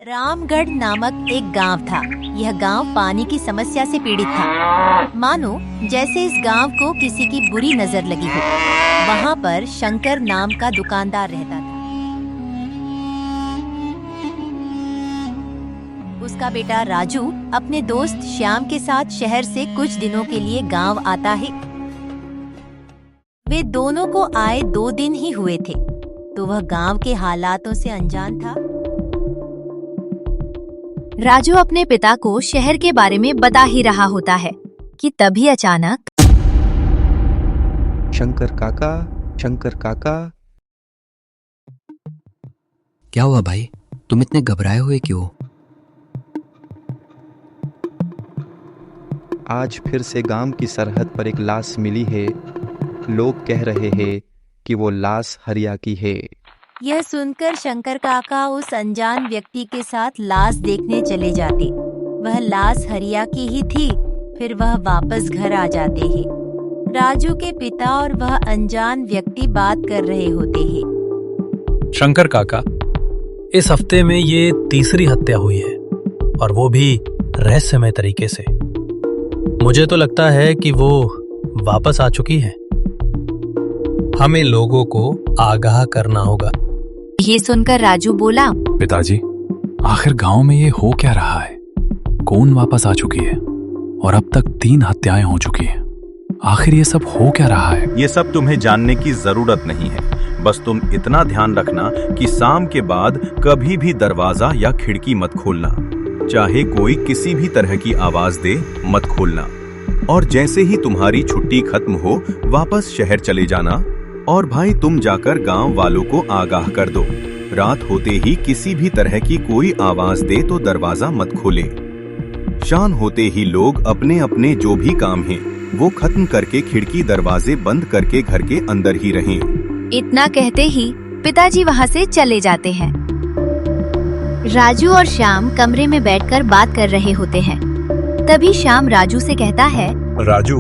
रामगढ़ नामक एक गांव था। यह गांव पानी की समस्या से पीड़ित था। मानो जैसे इस गांव को किसी की बुरी नजर लगी हो। वहां पर शंकर नाम का दुकानदार रहता था। उसका बेटा राजू अपने दोस्त श्याम के साथ शहर से कुछ दिनों के लिए गांव आता है। वे दोनों को आए 2 दिन ही हुए थे, तो वह गांव के हालातों से अनजान था। राजू अपने पिता को शहर के बारे में बता ही रहा होता है कि तभी अचानक शंकर काका। क्या हुआ भाई, तुम इतने घबराए हुए क्यों? आज फिर से गांव की सरहद पर एक लाश मिली है। लोग कह रहे हैं कि वो लाश हरिया की है। यह सुनकर शंकर काका उस अनजान व्यक्ति के साथ लाश देखने चले जाते। वह लाश हरिया की ही थी। फिर वह वापस घर आ जाते हैं। राजू के पिता और वह अनजान व्यक्ति बात कर रहे होते हैं। शंकर काका, इस हफ्ते में ये तीसरी हत्या हुई है, और वो भी रहस्यमय तरीके से। मुझे तो लगता है कि वो वापस आ चुकी है। हमें लोगों को आगाह करना होगा। ये सुनकर राजू बोला, पिताजी, आखिर गांव में ये हो क्या रहा है? कौन वापस आ चुकी है? और अब तक 3 हत्याएं हो चुकी हैं। आखिर ये सब हो क्या रहा है? ये सब तुम्हें जानने की जरूरत नहीं है। बस तुम इतना ध्यान रखना कि शाम के बाद कभी भी दरवाजा या खिड़की मत खोलना। चाहे कोई किसी भी तरह की आवाज दे, मत खोलना। और जैसे ही तुम्हारी छुट्टी खत्म हो, वापस शहर चले जाना। और भाई, तुम जाकर गांव वालों को आगाह कर दो। रात होते ही किसी भी तरह की कोई आवाज दे तो दरवाजा मत खोले। शाम होते ही लोग अपने अपने जो भी काम हैं, वो खत्म करके खिड़की दरवाजे बंद करके घर के अंदर ही रहें। इतना कहते ही पिताजी वहाँ से चले जाते हैं। राजू और श्याम कमरे में बैठकर बात कर रहे होते हैं। तभी श्याम राजू से कहता है, राजू,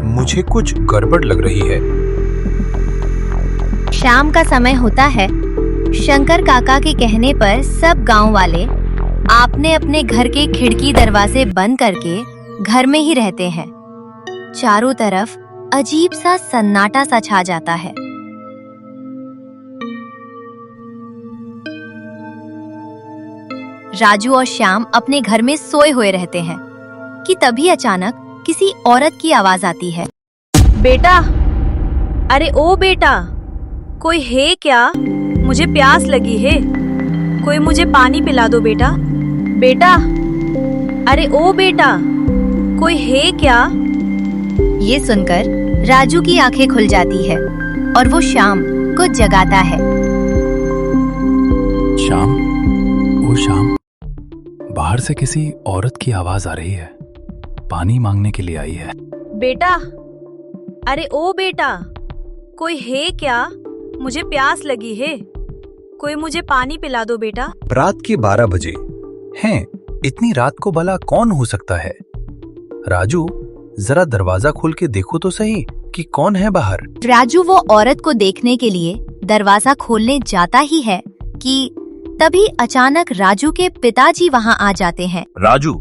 मुझे कुछ गड़बड़ लग रही है। शाम का समय होता है। शंकर काका के कहने पर सब गांव वाले अपने अपने घर के खिड़की दरवाजे बंद करके घर में ही रहते हैं। चारों तरफ अजीब सा सन्नाटा सा छा जाता है। राजू और श्याम अपने घर में सोए हुए रहते हैं कि तभी अचानक किसी औरत की आवाज आती है। बेटा, अरे ओ बेटा, कोई है क्या? मुझे प्यास लगी है, कोई मुझे पानी पिला दो बेटा। बेटा, अरे ओ बेटा, कोई है क्या? ये सुनकर राजू की आंखें खुल जाती है और वो श्याम को जगाता है। श्याम, ओ श्याम, बाहर से किसी औरत की आवाज आ रही है। पानी मांगने के लिए आई है। बेटा, अरे ओ बेटा, कोई है क्या? मुझे प्यास लगी है, कोई मुझे पानी पिला दो बेटा। रात के 12 बजे हैं। इतनी रात को भला कौन हो सकता है? राजू, जरा दरवाजा खोल के देखो तो सही कि कौन है बाहर। राजू वो औरत को देखने के लिए दरवाजा खोलने जाता ही है कि तभी अचानक राजू के पिताजी वहां आ जाते हैं। राजू,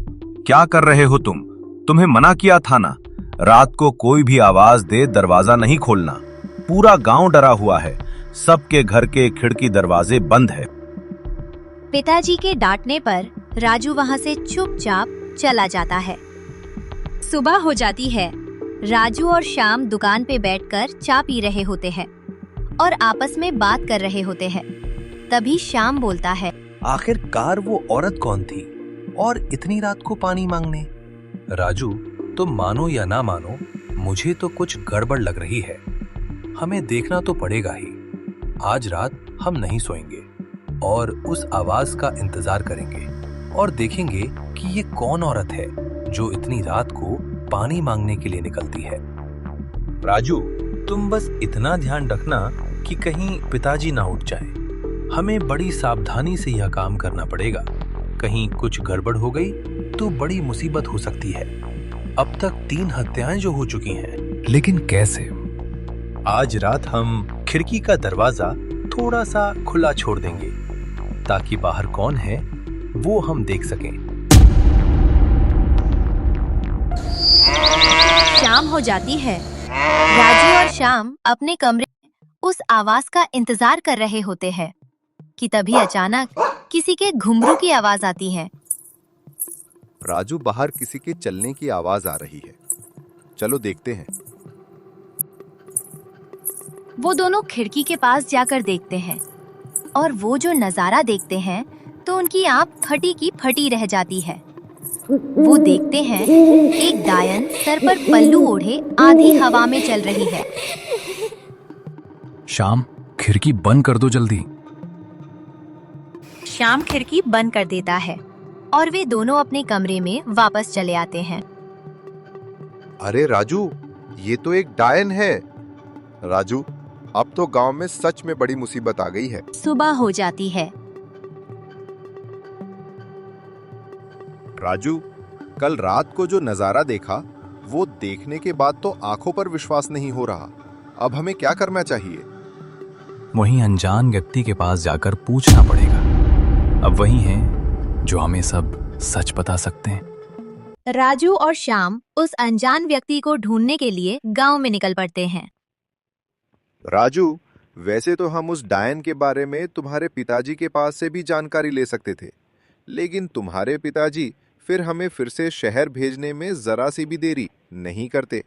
क्या कर रहे हो तुम? तुम्हें मना किया था ना, रात को कोई भी आवाज दे दरवाजा नहीं खोलना। पूरा गांव डरा हुआ है, सबके घर के खिड़की दरवाजे बंद है। पिताजी के डांटने पर राजू वहां से चुपचाप चला जाता है। सुबह हो जाती है। राजू और श्याम दुकान पे बैठकर चाय पी रहे होते हैं और आपस में बात कर रहे होते हैं। तभी श्याम बोलता है, आखिरकार वो औरत कौन थी और इतनी रात को पानी मांगने? राजू, तुम मानो या ना मानो, मुझे तो कुछ गड़बड़ लग रही है। हमें देखना तो पड़ेगा ही। आज रात हम नहीं सोएंगे और उस आवाज का इंतजार करेंगे और देखेंगे कि ये कौन औरत है जो इतनी रात को पानी मांगने के लिए निकलती है। राजू, तुम बस इतना ध्यान रखना कि कहीं पिताजी ना उठ जाएं। हमें बड़ी सावधानी से यह काम करना पड़ेगा। कहीं कुछ गड़बड़ हो गई तो बड़ी मुसीबत हो सकती है। अब तक 3 हत्याएं जो हो चुकी हैं। लेकिन कैसे? आज रात हम खिड़की का दरवाजा थोड़ा सा खुला छोड़ देंगे ताकि बाहर कौन है वो हम देख सकें। शाम हो जाती है। राजू और श्याम अपने कमरे में उस आवाज का इंतजार कर रहे होते हैं कि तभी अचानक किसी के घुंघरू की आवाज आती है। राजू, बाहर किसी के चलने की आवाज आ रही है, चलो देखते हैं। वो दोनों खिड़की के पास जाकर देखते हैं और वो जो नजारा देखते हैं तो उनकी आंख फटी की फटी रह जाती है। वो देखते हैं एक डायन सर पर पल्लू ओढ़े आधी हवा में चल रही है। श्याम, खिड़की बंद कर दो जल्दी। श्याम खिड़की बंद कर देता है और वे दोनों अपने कमरे में वापस चले आते हैं। अरे राजू, ये तो एक डायन है। राजू, अब तो गांव में सच में बड़ी मुसीबत आ गई है। सुबह हो जाती है। राजू, कल रात को जो नजारा देखा, वो देखने के बाद तो आंखों पर विश्वास नहीं हो रहा। अब हमें क्या करना चाहिए? वहीं अनजान व्यक्ति के पास जाकर पूछना पड़ेगा। अब वही हैं जो हमें सब सच बता सकते हैं। राजू और श्याम उस अनजान व्यक्ति को ढूंढने के लिए गांव में निकल पड़ते हैं। राजू, वैसे तो हम उस डायन के बारे में तुम्हारे पिताजी के पास से भी जानकारी ले सकते थे, लेकिन तुम्हारे पिताजी फिर हमें फिर से शहर भेजने में जरा सी भी देरी नहीं करते।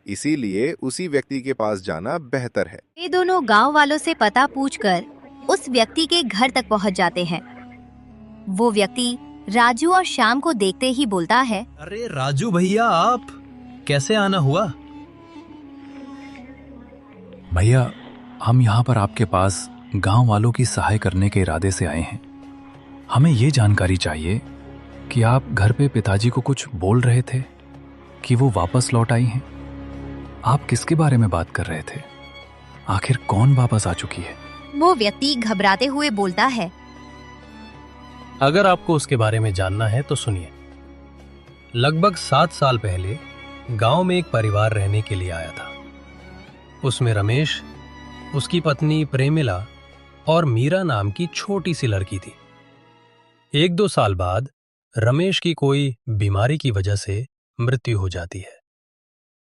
इसीलिए उसी व्यक्ति के पास जाना बेहतर है। ये दोनों गांव वालों से पता पूछकर उस व्यक्ति के घर तक पहुंच जाते हैं। वो व्यक्ति राजू और श्याम को देखते ही बोलता है, अरे राजू भैया, आप कैसे आना हुआ? भैया, हम यहाँ पर आपके पास गांव वालों की सहाय करने के इरादे से आए हैं। हमें ये जानकारी चाहिए कि आप घर पे पिताजी को कुछ बोल रहे थे कि वो वापस लौट आई हैं। आप किसके बारे में बात कर रहे थे? आखिर कौन वापस आ चुकी है? वो व्यक्ति घबराते हुए बोलता है, अगर आपको उसके बारे में जानना है तो सुनिए। लगभग 7 साल पहले गांव में एक परिवार रहने के लिए आया था। उसमें रमेश, उसकी पत्नी प्रेमिला और मीरा नाम की छोटी सी लड़की थी। 1-2 साल बाद रमेश की कोई बीमारी की वजह से मृत्यु हो जाती है।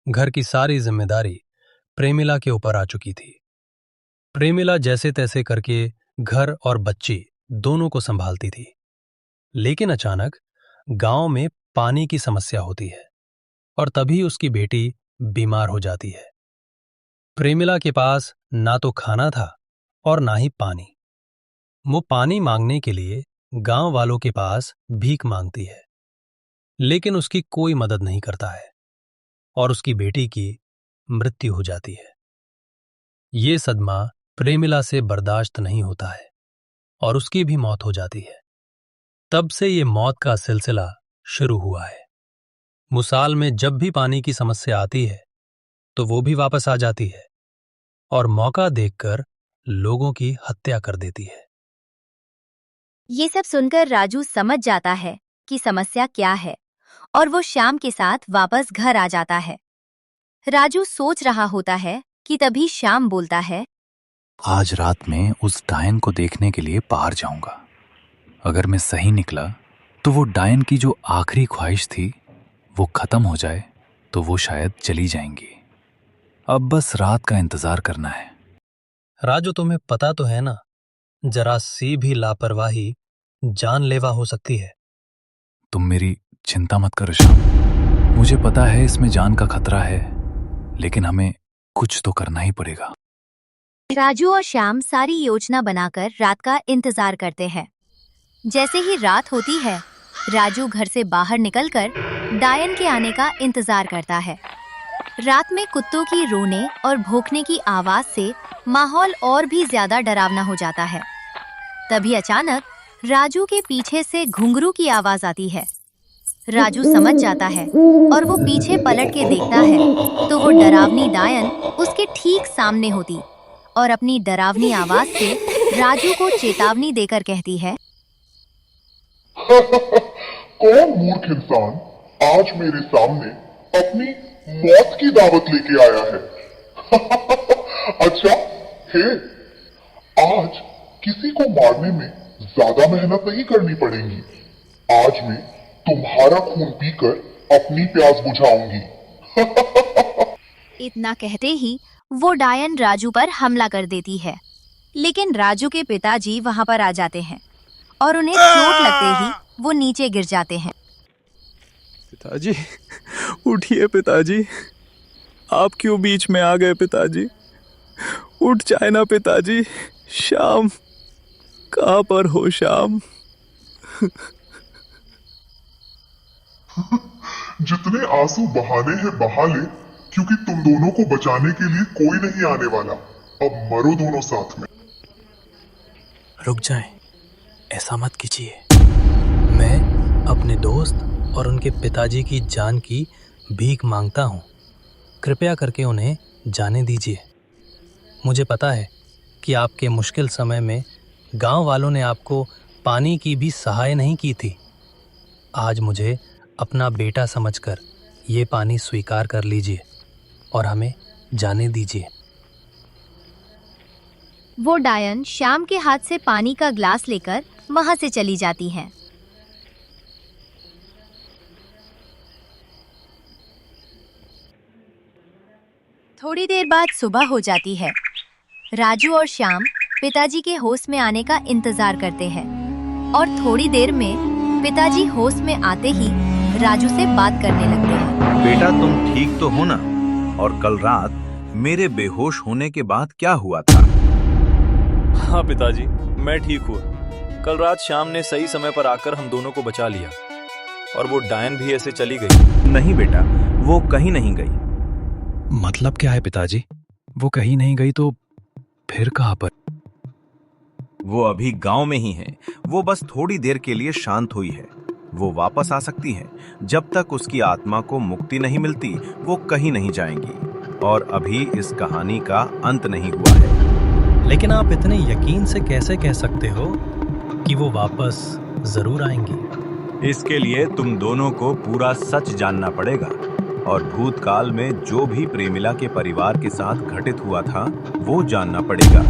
घर की सारी जिम्मेदारी प्रेमिला के ऊपर आ चुकी थी। प्रेमिला जैसे तैसे करके घर और बच्ची दोनों को संभालती थी। लेकिन अचानक गांव में पानी की समस्या होती है और तभी उसकी बेटी बीमार हो जाती है। प्रेमिला के पास ना तो खाना था और ना ही पानी। वो पानी मांगने के लिए गांव वालों के पास भीख मांगती है, लेकिन उसकी कोई मदद नहीं करता है और उसकी बेटी की मृत्यु हो जाती है। ये सदमा प्रेमिला से बर्दाश्त नहीं होता है और उसकी भी मौत हो जाती है। तब से ये मौत का सिलसिला शुरू हुआ है। मुसाल में जब भी पानी की समस्या आती है तो वो भी वापस आ जाती है और मौका देखकर लोगों की हत्या कर देती है। ये सब सुनकर राजू समझ जाता है कि समस्या क्या है और वो श्याम के साथ वापस घर आ जाता है। राजू सोच रहा होता है कि तभी श्याम बोलता है, आज रात में उस डायन को देखने के लिए बाहर जाऊंगा। अगर मैं सही निकला तो वो डायन की जो आखिरी ख्वाहिश थी वो खत्म हो जाए तो वो शायद चली जाएंगी। अब बस रात का इंतजार करना है। राजू, तुम्हें पता तो है ना, जरा सी भी लापरवाही जानलेवा हो सकती है। तुम मेरी चिंता मत करो श्याम, मुझे पता है इसमें जान का खतरा है, लेकिन हमें कुछ तो करना ही पड़ेगा। राजू और श्याम सारी योजना बनाकर रात का इंतजार करते हैं। जैसे ही रात होती है, राजू घर से बाहर निकलकर डायन के आने का इंतजार करता है। रात में कुत्तों की रोने और भौंकने की आवाज से माहौल और भी ज्यादा डरावना हो जाता है। तभी अचानक राजू के पीछे से घुंघरू की आवाज आती है। राजू समझ जाता है और वो पीछे पलट के देखता है तो वो डरावनी डायन उसके ठीक सामने होती और अपनी डरावनी आवाज से राजू को चेतावनी देकर कहती है, कौन मूर्ख इंसान आज मेरे सामने अपनी मौत की दावत लेके आया है? अच्छा, हे, आज किसी को मारने में ज्यादा मेहनत नहीं करनी पड़ेगी। आज मैं तुम्हारा खून पीकर अपनी प्यास बुझाऊंगी। इतना कहते ही वो डायन राजू पर हमला कर देती है, लेकिन राजू के पिताजी वहां पर आ जाते हैं और उन्हें चोट लगते ही वो नीचे गिर जाते हैं। पिताजी, उठिए पिताजी, आप क्यों बीच में आ गए पिताजी? उठ जाए ना पिताजी। श्याम, कहाँ पर हो श्याम? जितने आंसू बहाने हैं बहा ले, क्योंकि तुम दोनों को बचाने के लिए कोई नहीं आने वाला। अब मरो दोनों साथ में। रुक जाएं, ऐसा मत कीजिए। मैं अपने दोस्त और उनके पिताजी की जान की भीख मांगता हूँ। कृपया करके उन्हें जाने दीजिए। मुझे पता है कि आपके मुश्किल समय में गांव वालों ने आपको पानी की भी सहाय नहीं की थी। आज मुझे अपना बेटा समझकर ये पानी स्वीकार कर लीजिए और हमें जाने दीजिए। वो डायन श्याम के हाथ से पानी का ग्लास लेकर वहां से चली जाती है। थोड़ी देर बाद सुबह हो जाती है। राजू और श्याम पिताजी के होश में आने का इंतजार करते हैं और थोड़ी देर में पिताजी होश में आते ही राजू से बात करने लगते हैं। बेटा, तुम ठीक तो हो ना? और कल रात मेरे बेहोश होने के बाद क्या हुआ था? हाँ पिताजी, मैं ठीक हूँ। कल रात श्याम ने सही समय पर आकर हम दोनों को बचा लिया और वो डायन भी ऐसे चली गई। नहीं बेटा, वो कहीं नहीं गई। मतलब क्या है पिताजी? वो कहीं नहीं गई तो फिर कहाँ पर? वो अभी गांव में ही है। वो बस थोड़ी देर के लिए शांत हुई है। वो वापस आ सकती है। जब तक उसकी आत्मा को मुक्ति नहीं मिलती वो कहीं नहीं जाएंगी। और अभी इस कहानी का अंत नहीं हुआ है। लेकिन आप इतने यकीन से कैसे कह सकते हो कि वो वापस जरूर आएंगी? इसके लिए तुम दोनों को पूरा सच जानना पड़ेगा और भूतकाल में जो भी प्रेमिला के परिवार के साथ घटित हुआ था वो जानना पड़ेगा।